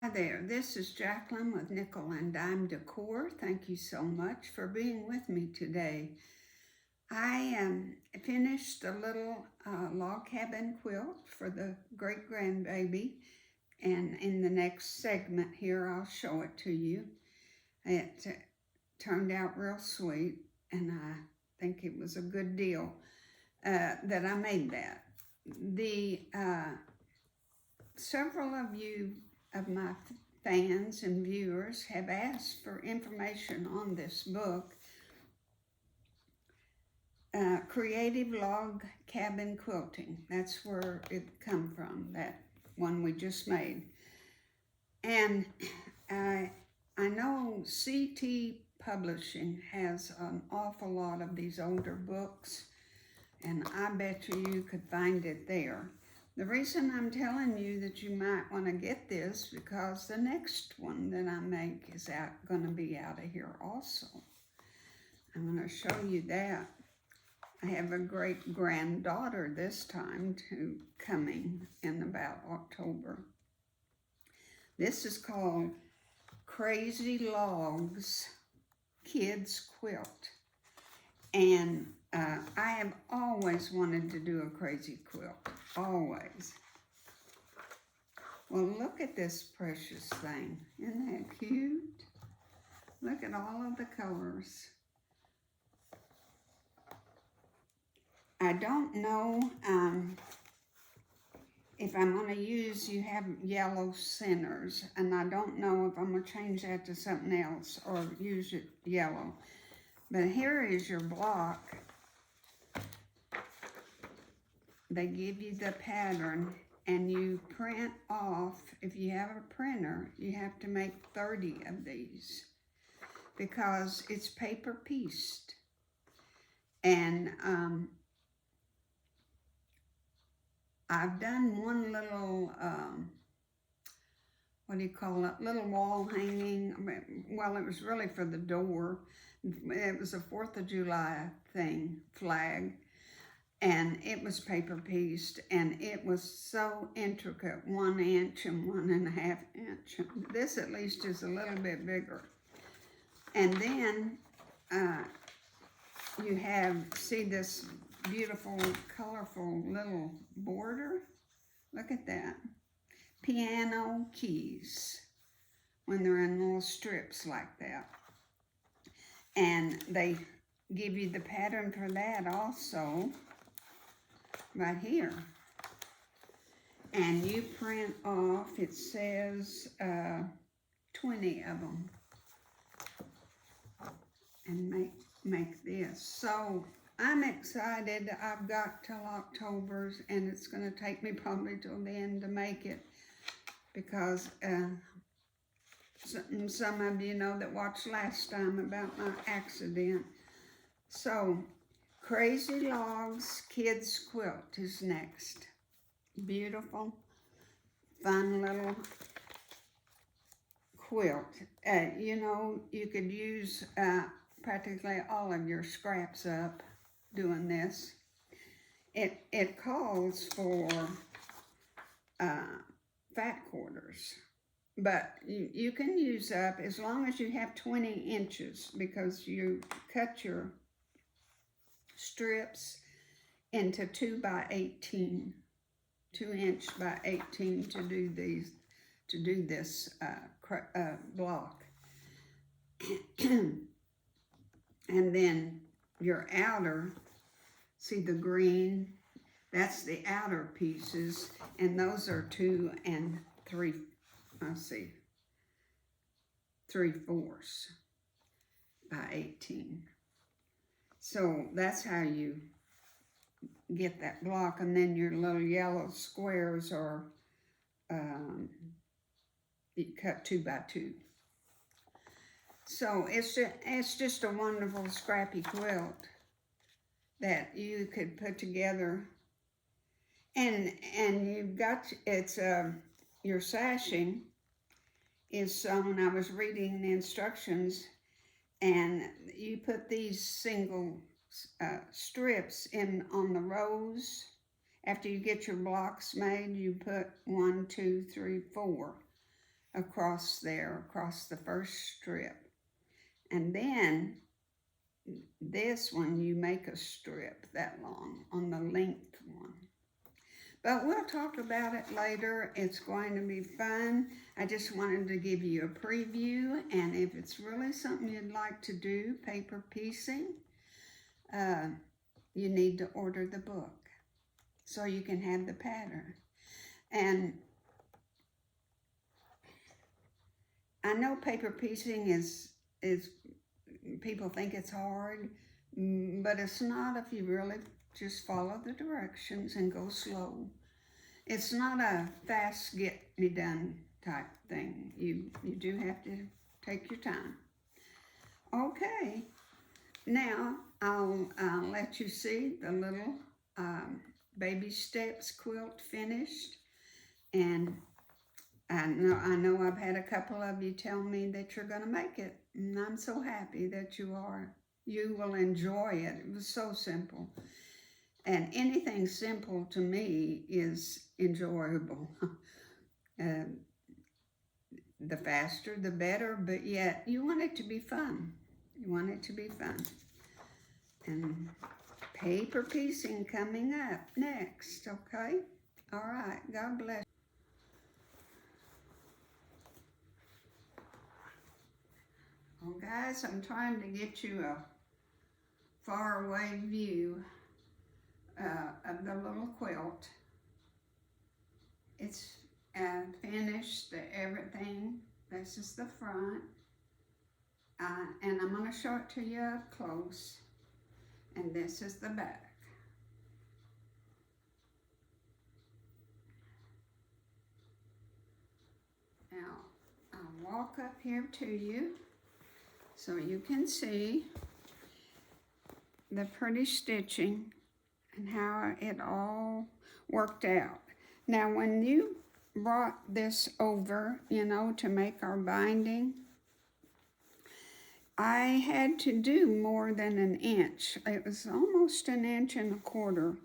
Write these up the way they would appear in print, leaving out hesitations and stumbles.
Hi there, this is Jacklyn with Nickel and Dime Decor. Thank you so much for being with me today. I finished a little log cabin quilt for the great-grandbaby, and in the next segment here I'll show it to you. It turned out real sweet, and I think it was a good deal that I made that. Several of my fans and viewers have asked for information on this book, Creative Log Cabin Quilting. That's where it come from, that one we just made. And I know CT Publishing has an awful lot of these older books, and I bet you could find it there. The reason I'm telling you that you might want to get this because the next one that I make is going to be out of here also. I'm going to show you that. I have a great-granddaughter this time coming in about October. This is called Crazy Logs Kids Quilt. And I have always wanted to do a crazy quilt, always. Well, look at this precious thing. Isn't that cute? Look at all of the colors. I don't know if I'm going to use, you have yellow centers, and I don't know if I'm going to change that to something else or use it yellow. But here is your block. They give you the pattern, and you print off. If you have a printer, you have to make 30 of these because it's paper pieced. And I've done one little, what do you call it, little wall hanging. Well, it was really for the door. It was a 4th of July thing, flag. And it was paper pieced, and it was so intricate, 1 inch and 1.5 inch. This at least is a little bit bigger. And then you see this beautiful, colorful little border. Look at that. Piano keys, when they're in little strips like that. And they give you the pattern for that also, right here. And you print off, it says 20 of them, and make this. So I'm excited. I've got till October, and it's going to take me probably till then to make it, because some of you know that watched last time about my accident. So Crazy Logs Kids Quilt is next. Beautiful, fun little quilt. You know, you could use practically all of your scraps up doing this. It calls for fat quarters, but you can use up as long as you have 20 inches, because you cut your strips into 2 by 18, 2 inch by 18 to do this block. And then your outer, see the green, that's the outer pieces, and those are 2 and 3, let's see, 3/4 by 18. So that's how you get that block. And then your little yellow squares are you cut 2 by 2. So it's just a wonderful scrappy quilt that you could put together. And you've got, it's your sashing is sewn. I was reading the instructions, and you put these single strips in on the rows. After you get your blocks made, you put 1, 2, 3, 4 across there, across the first strip. And then this one, you make a strip that long on the length one. But we'll talk about it later. It's going to be fun. I just wanted to give you a preview, and if it's really something you'd like to do, paper piecing, you need to order the book so you can have the pattern. And I know paper piecing is people think it's hard, but it's not if you really just follow the directions and go slow. It's not a fast get-me-done type thing. You do have to take your time. Okay, now I'll let you see the little baby steps quilt finished. And I know I've had a couple of you tell me that you're going to make it, and I'm so happy that you are. You will enjoy it. It was so simple. And anything simple to me is enjoyable. The faster, the better, but yet you want it to be fun. You want it to be fun. And paper piecing coming up next, okay? All right, God bless. Well, guys, I'm trying to get you a faraway view of the little quilt. It's finished, everything. This is the front. And I'm going to show it to you up close. And this is the back. Now, I'll walk up here to you so you can see the pretty stitching and how it all worked out. Now, when you brought this over, you know, to make our binding, I had to do more than an inch. It was almost 1.25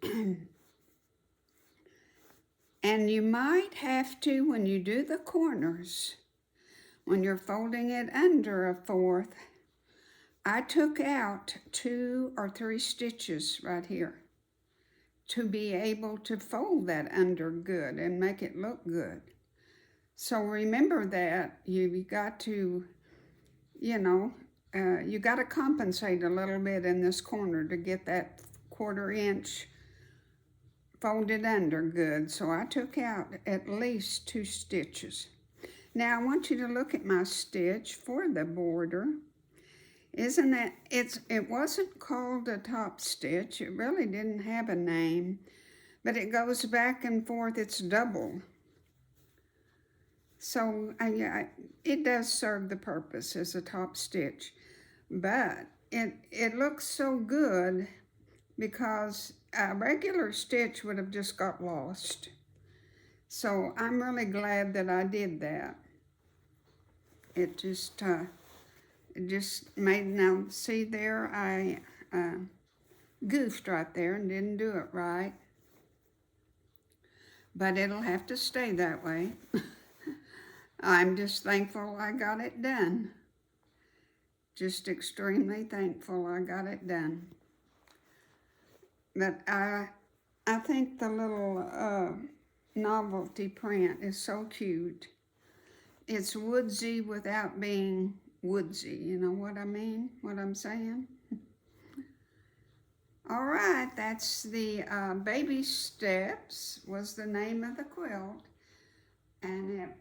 inches. And you might have to, when you do the corners, when you're folding it under 1/4, I took out 2 or 3 stitches right here to be able to fold that under good and make it look good. So remember that you've got to, you know, you got to compensate a little bit in this corner to get that 1/4 inch folded under good. So I took out at least 2 stitches. Now I want you to look at my stitch for the border. Isn't that, it wasn't called a TopStitch. It really didn't have a name, but it goes back and forth. It's double. So it does serve the purpose as a TopStitch, but it looks so good because a regular stitch would have just got lost. So I'm really glad that I did that. It just made, now see there, I goofed right there and didn't do it right. But it'll have to stay that way. I'm just thankful I got it done. Just extremely thankful I got it done. But I think the little novelty print is so cute. It's woodsy without being woodsy, you know what I mean? What I'm saying? All right, that's the Baby Steps was the name of the quilt, and it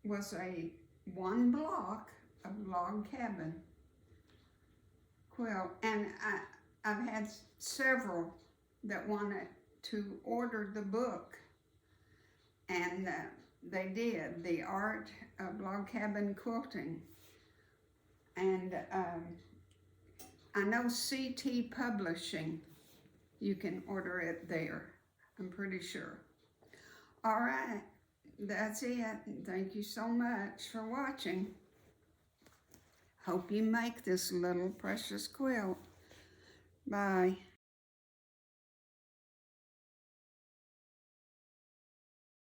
was a 1 block of log cabin quilt, and I've had several that wanted to order the book, and they did, The Art of Log Cabin Quilting. And I know CT Publishing, you can order it there, I'm pretty sure. All right, that's it. Thank you so much for watching. Hope you make this little precious quilt. Bye.